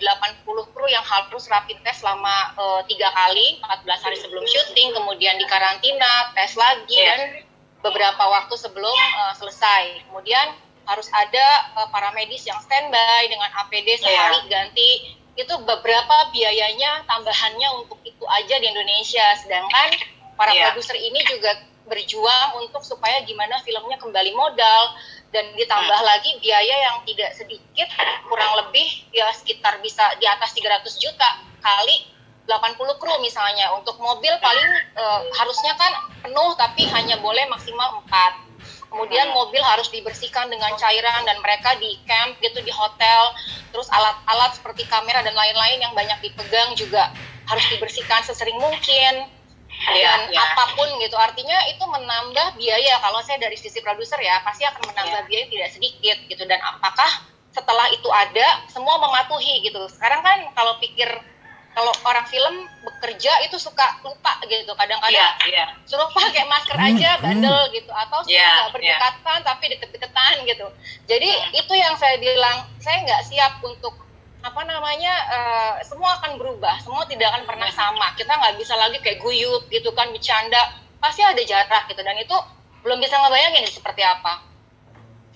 80 kru yang harus rapid test selama 3 kali, 14 hari sebelum syuting, kemudian dikarantina, tes lagi, dan beberapa waktu sebelum selesai. Kemudian harus ada paramedis yang standby dengan APD sehari ganti. Itu beberapa biayanya tambahannya untuk itu aja di Indonesia. Sedangkan para produser ini juga berjuang untuk supaya gimana filmnya kembali modal, dan ditambah lagi biaya yang tidak sedikit, kurang lebih ya sekitar bisa di atas 300 juta kali 80 kru misalnya. Untuk mobil paling harusnya kan penuh tapi hanya boleh maksimal 4. Kemudian mobil harus dibersihkan dengan cairan dan mereka di camp gitu, di hotel. Terus alat-alat seperti kamera dan lain-lain yang banyak dipegang juga harus dibersihkan sesering mungkin. Dan apapun gitu, artinya itu menambah biaya. Kalau saya dari sisi produser ya, pasti akan menambah biaya tidak sedikit gitu. Dan apakah setelah itu ada, semua mematuhi gitu. Sekarang kan kalau orang film bekerja itu suka lupa gitu, kadang-kadang suruh pakai masker aja bandel gitu, atau nggak berdekatan tapi deket-deketan gitu. Jadi itu yang saya bilang, saya nggak siap untuk semua akan berubah, semua tidak akan pernah sama. Kita nggak bisa lagi kayak guyup gitu kan, bercanda, pasti ada jarak gitu, dan itu belum bisa ngebayangin seperti apa.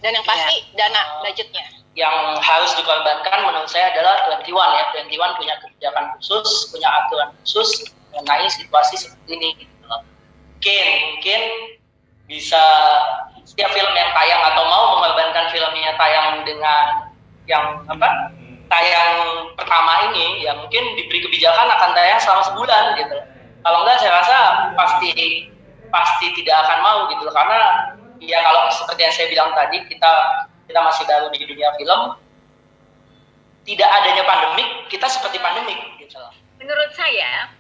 Dan yang pasti dana budgetnya. Yang harus dikorbankan menurut saya adalah 21 ya. 21 punya kebijakan khusus, punya aturan khusus mengenai situasi seperti ini gitu. Mungkin bisa setiap film yang tayang atau mau mengorbankan filmnya tayang dengan yang tayang pertama ini, ya mungkin diberi kebijakan akan tayang selama sebulan gitu. Kalau enggak saya rasa pasti tidak akan mau gitu, karena ya kalau seperti yang saya bilang tadi, kita masih baru di dunia film, tidak adanya pandemik, kita seperti pandemik gitu. Menurut saya,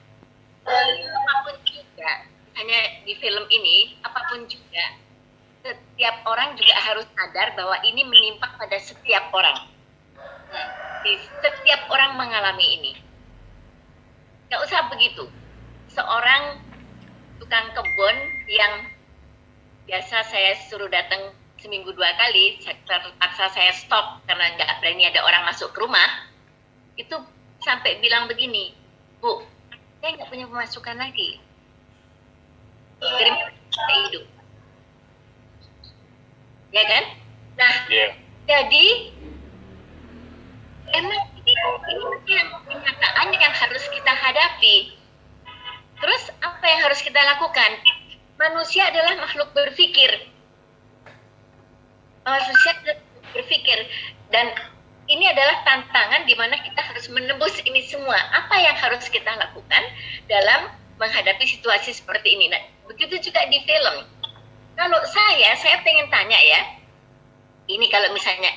apapun juga, hanya di film ini, apapun juga, setiap orang juga harus sadar bahwa ini menimpa pada setiap orang. Setiap orang mengalami ini. Nggak usah begitu. Seorang tukang kebun yang biasa saya suruh datang seminggu 2 kali, terpaksa saya stop karena nggak berani ada orang masuk ke rumah, itu sampai bilang begini, Bu, saya nggak punya pemasukan lagi. Dari mana saya hidup? Ya kan? Nah, jadi emang ini yang kenyataan yang harus kita hadapi. Terus apa yang harus kita lakukan? Manusia adalah makhluk berpikir. Dan ini adalah tantangan di mana kita harus menembus ini semua. Apa yang harus kita lakukan dalam menghadapi situasi seperti ini? Nah, begitu juga di film. Kalau saya pengen tanya ya, ini kalau misalnya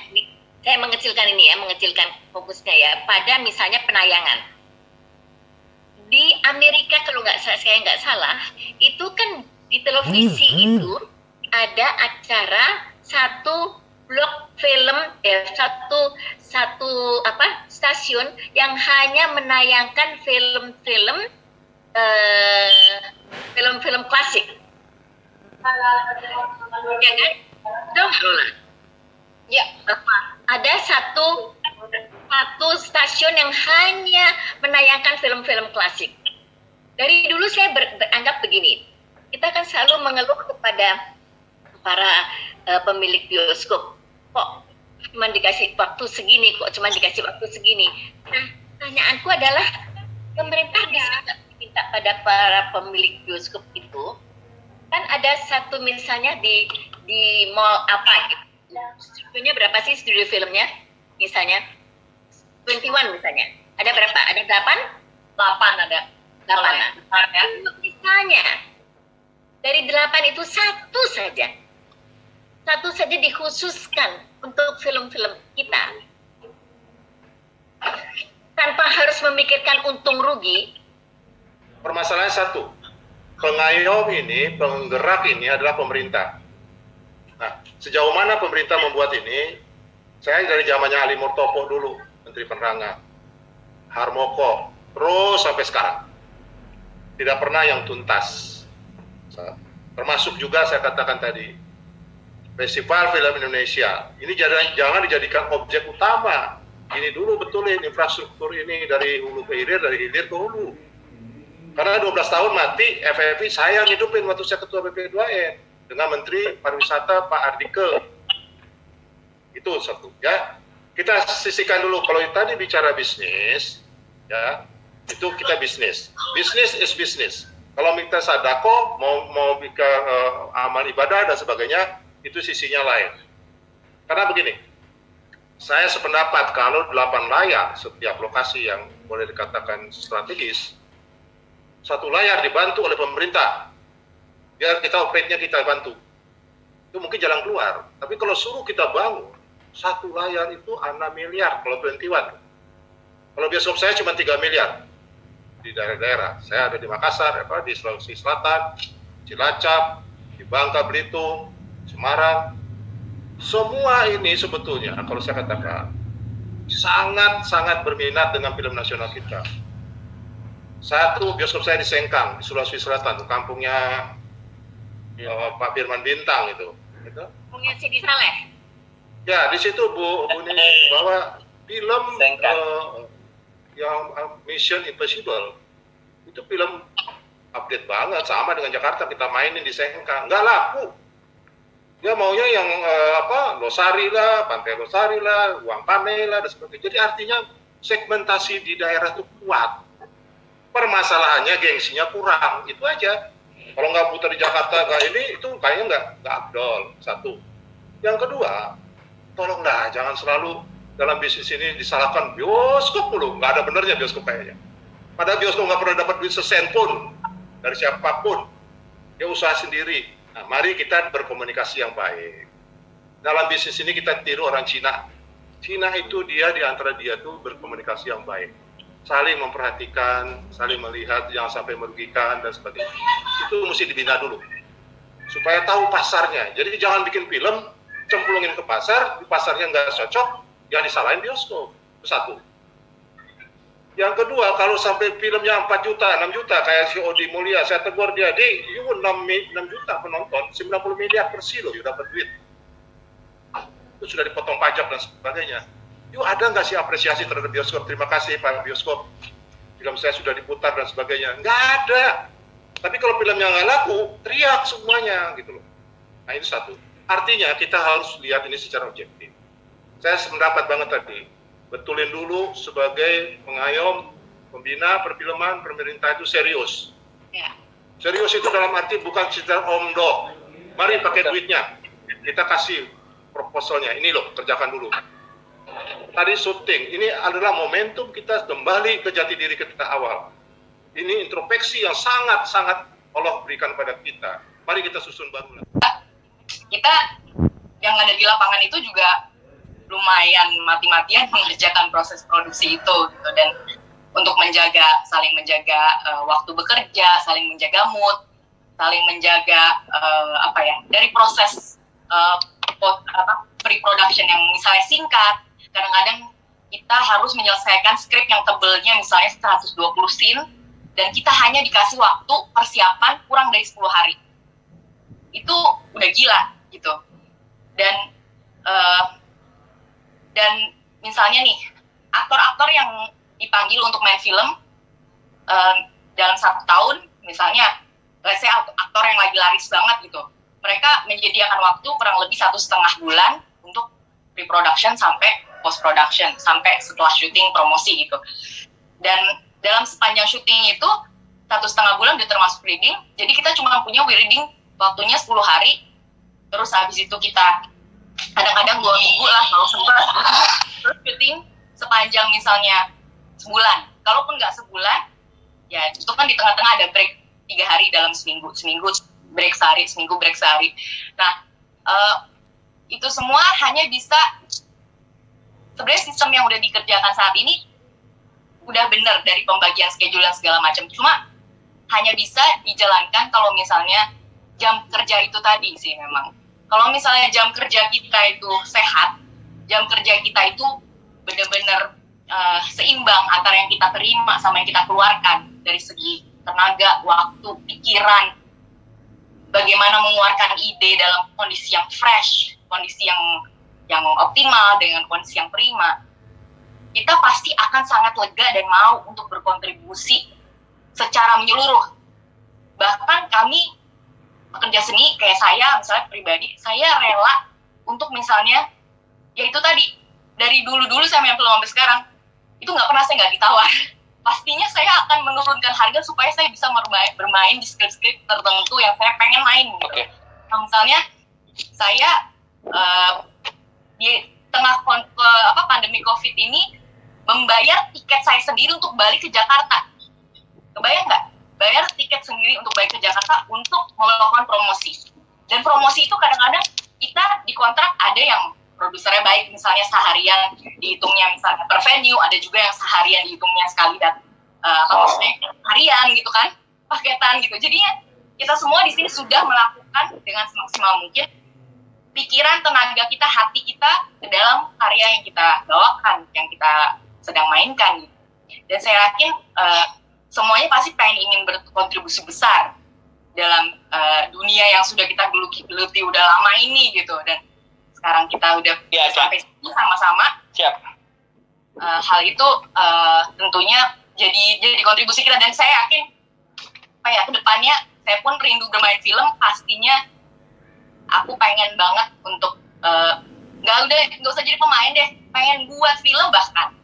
saya mengecilkan fokusnya ya pada misalnya penayangan di Amerika. Kalau saya nggak salah, itu kan di televisi itu ada acara satu blok film, stasiun yang hanya menayangkan film-film klasik. Ya kan? Dong, ya, ada satu stasiun yang hanya menayangkan film-film klasik. Dari dulu saya beranggap begini, kita kan selalu mengeluh kepada para pemilik bioskop, kok cuma dikasih waktu segini. Nah, pertanyaanku adalah, pemerintah bisa minta pada para pemilik bioskop itu, kan ada satu misalnya di mall apa gitu, studionya berapa sih studio filmnya misalnya 21 misalnya, ada berapa? Ada 8 ada 8 ya. Misalnya dari 8 itu satu saja dikhususkan untuk film-film kita tanpa harus memikirkan untung rugi. Permasalahannya satu, pengayom ini, penggerak ini adalah pemerintah. Nah, sejauh mana pemerintah membuat ini? Saya dari zamannya Ali Murtopo dulu, Menteri Penerangan, Harmoko, terus sampai sekarang tidak pernah yang tuntas. Termasuk juga saya katakan tadi, Festival Film Indonesia ini jangan dijadikan objek utama ini dulu betulin infrastruktur ini dari hulu ke hilir, dari hilir ke hulu. Karena 12 tahun mati, FFI saya ngidupin waktu saya ketua BP2N dengan Menteri Pariwisata Pak Ardike. Itu satu ya. Kita sisihkan dulu, kalau tadi bicara bisnis, ya itu kita bisnis. Bisnis is bisnis. Kalau kita sadako, mau bikin amal ibadah dan sebagainya, itu sisinya lain. Karena begini, saya sependapat kalau 8 layar setiap lokasi yang boleh dikatakan strategis, 1 layar dibantu oleh pemerintah, biar kita operate-nya kita bantu. Itu mungkin jalan keluar. Tapi kalau suruh kita bangun, 1 layar itu 6 miliar kalau 21. Kalau bioskop saya cuma 3 miliar di daerah-daerah. Saya ada di Makassar, di Sulawesi Selatan, Cilacap, di Bangka Belitung, Semarang. Semua ini sebetulnya kalau saya katakan sangat-sangat berminat dengan film nasional kita. Satu, bioskop saya di Sengkang, di Sulawesi Selatan, kampungnya Pak Firman Bintang itu. Kampungnya Sidi Saleh. Ya, di situ Bu Nini bahwa film yang Mission Impossible itu film update banget, sama dengan Jakarta, kita mainin di Sengkang, nggak laku. Dia maunya yang Losari lah, Pantai Losari lah, Uang Pane lah, dan sebagainya. Jadi artinya segmentasi di daerah itu kuat. Permasalahannya gengsinya kurang, itu aja. Kalau nggak putar di Jakarta kayak ini, itu kayaknya nggak abdol. Satu. Yang kedua, tolonglah jangan selalu dalam bisnis ini disalahkan bioskop dulu. Nggak ada benernya bioskop kayaknya. Padahal bioskop nggak pernah dapat duit sesen pun dari siapapun. Dia usaha sendiri. Nah, mari kita berkomunikasi yang baik. Dalam bisnis ini kita tiru orang Cina. Cina itu dia di antara dia tuh berkomunikasi yang baik. Saling memperhatikan, saling melihat, jangan sampai merugikan dan sebagainya. Itu mesti dibina dulu. Supaya tahu pasarnya. Jadi jangan bikin film, cemplungin ke pasar, di pasarnya nggak cocok, ya disalahin bioskop. Itu satu. Yang kedua, kalau sampai filmnya 4 juta, 6 juta, kayak si Odi Mulia, saya tegur dia, di 6 juta penonton, 90 miliar per silo, you dapat duit. Itu sudah dipotong pajak dan sebagainya. Yuk, ada nggak sih apresiasi terhadap bioskop? Terima kasih Pak Bioskop, film saya sudah diputar dan sebagainya. Nggak ada. Tapi kalau filmnya nggak laku, teriak semuanya, gitu loh. Nah, itu satu. Artinya, kita harus lihat ini secara objektif. Saya sependapat banget tadi. Betulin dulu sebagai pengayom, pembina perfilman, pemerintah itu serius. Ya. Serius itu dalam arti bukan sekedar omdo. Mari pakai duitnya. Kita kasih proposalnya. Ini loh, kerjakan dulu. Tadi syuting, ini adalah momentum kita kembali ke jati diri kita awal. Ini introspeksi yang sangat-sangat Allah berikan pada kita. Mari kita susun baru. Kita yang ada di lapangan itu juga lumayan mati-matian mengerjakan proses produksi itu gitu. Dan untuk saling menjaga waktu bekerja, saling menjaga mood, saling menjaga dari proses pre-production yang misalnya singkat. Kadang-kadang kita harus menyelesaikan skrip yang tebelnya misalnya 120 scene dan kita hanya dikasih waktu persiapan kurang dari 10 hari. Itu udah gila gitu. Dan misalnya nih, aktor-aktor yang dipanggil untuk main film dalam 1 tahun, misalnya, let's say aktor yang lagi laris banget gitu, mereka menyediakan waktu kurang lebih 1,5 bulan untuk pre-production sampai post-production, sampai setelah syuting promosi gitu. Dan dalam sepanjang syuting itu, 1,5 bulan udah termasuk reading, jadi kita cuma punya reading waktunya 10 hari, terus habis itu kita kadang-kadang 2 minggu lah kalau sempat, terus syuting sepanjang misalnya sebulan. Kalaupun nggak sebulan, ya itu kan di tengah-tengah ada break 3 hari dalam seminggu break sehari, seminggu break sehari. Nah, itu semua hanya bisa, sebenarnya sistem yang udah dikerjakan saat ini udah benar dari pembagian schedule dan segala macam. Cuma hanya bisa dijalankan kalau misalnya jam kerja itu tadi sih memang. Kalau misalnya jam kerja kita itu sehat, jam kerja kita itu benar-benar seimbang antara yang kita terima sama yang kita keluarkan dari segi tenaga, waktu, pikiran, bagaimana mengeluarkan ide dalam kondisi yang fresh, kondisi yang optimal dengan kondisi yang prima. kita pasti akan sangat lega dan mau untuk berkontribusi secara menyeluruh. Bahkan kami pekerja seni kayak saya misalnya pribadi, saya rela untuk misalnya ya itu tadi, dari dulu saya main film sampai sekarang itu nggak pernah saya nggak ditawar. Pastinya saya akan menurunkan harga supaya saya bisa bermain di skrip-skrip tertentu yang saya pengen main gitu. Nah, misalnya saya di tengah pandemi COVID ini membayar tiket saya sendiri untuk balik ke Jakarta. Kebayang nggak? Bayar tiket sendiri untuk balik ke Jakarta untuk melakukan promosi. Dan promosi itu kadang-kadang kita dikontrak, ada yang produsernya baik, misalnya seharian dihitungnya misalnya per venue, ada juga yang seharian dihitungnya sekali dan maksudnya harian gitu kan, paketan gitu. Jadinya kita semua di sini sudah melakukan dengan semaksimal mungkin pikiran, tenaga kita, hati kita ke dalam karya yang kita bawakan, yang kita sedang mainkan gitu. Dan saya yakin semuanya pasti pengen ingin berkontribusi besar dalam dunia yang sudah kita geluti udah lama ini gitu. Dan sekarang kita udah sampai sini sama-sama. Siap. Hal itu tentunya jadi kontribusi kita, dan saya yakin ke depannya saya pun rindu bermain film. Pastinya aku pengen banget untuk nggak usah jadi pemain deh, pengen buat film bahkan.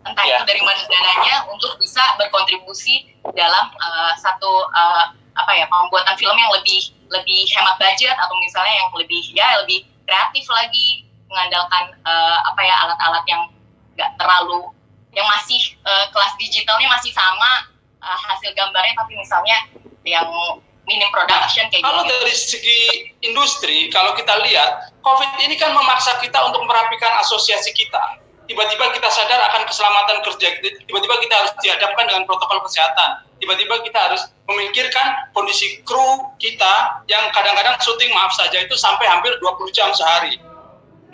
Entah itu dari mana dananya untuk bisa berkontribusi dalam satu pembuatan film yang lebih hemat budget, atau misalnya yang lebih kreatif lagi, mengandalkan alat-alat yang nggak terlalu, yang masih kelas digitalnya masih sama hasil gambarnya, tapi misalnya yang minim production kayak gitu. Kalau dari segi industri, kalau kita lihat, COVID ini kan memaksa kita untuk merapikan asosiasi kita. Tiba-tiba kita sadar akan keselamatan kerja, tiba-tiba kita harus dihadapkan dengan protokol kesehatan, tiba-tiba kita harus memikirkan kondisi kru kita yang kadang-kadang syuting, maaf saja, itu sampai hampir 20 jam sehari.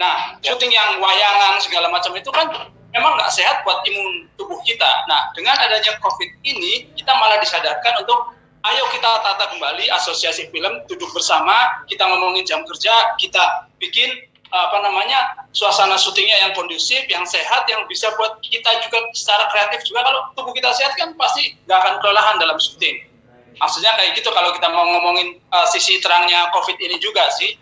Nah, syuting yang wayangan segala macam itu kan memang nggak sehat buat imun tubuh kita. Nah, dengan adanya COVID ini, kita malah disadarkan untuk ayo kita tata kembali asosiasi film, duduk bersama, kita ngomongin jam kerja, kita bikin suasana syutingnya yang kondusif, yang sehat, yang bisa buat kita juga secara kreatif juga. Kalau tubuh kita sehat kan pasti nggak akan kelelahan dalam syuting. Maksudnya kayak gitu kalau kita mau ngomongin sisi terangnya COVID ini juga sih.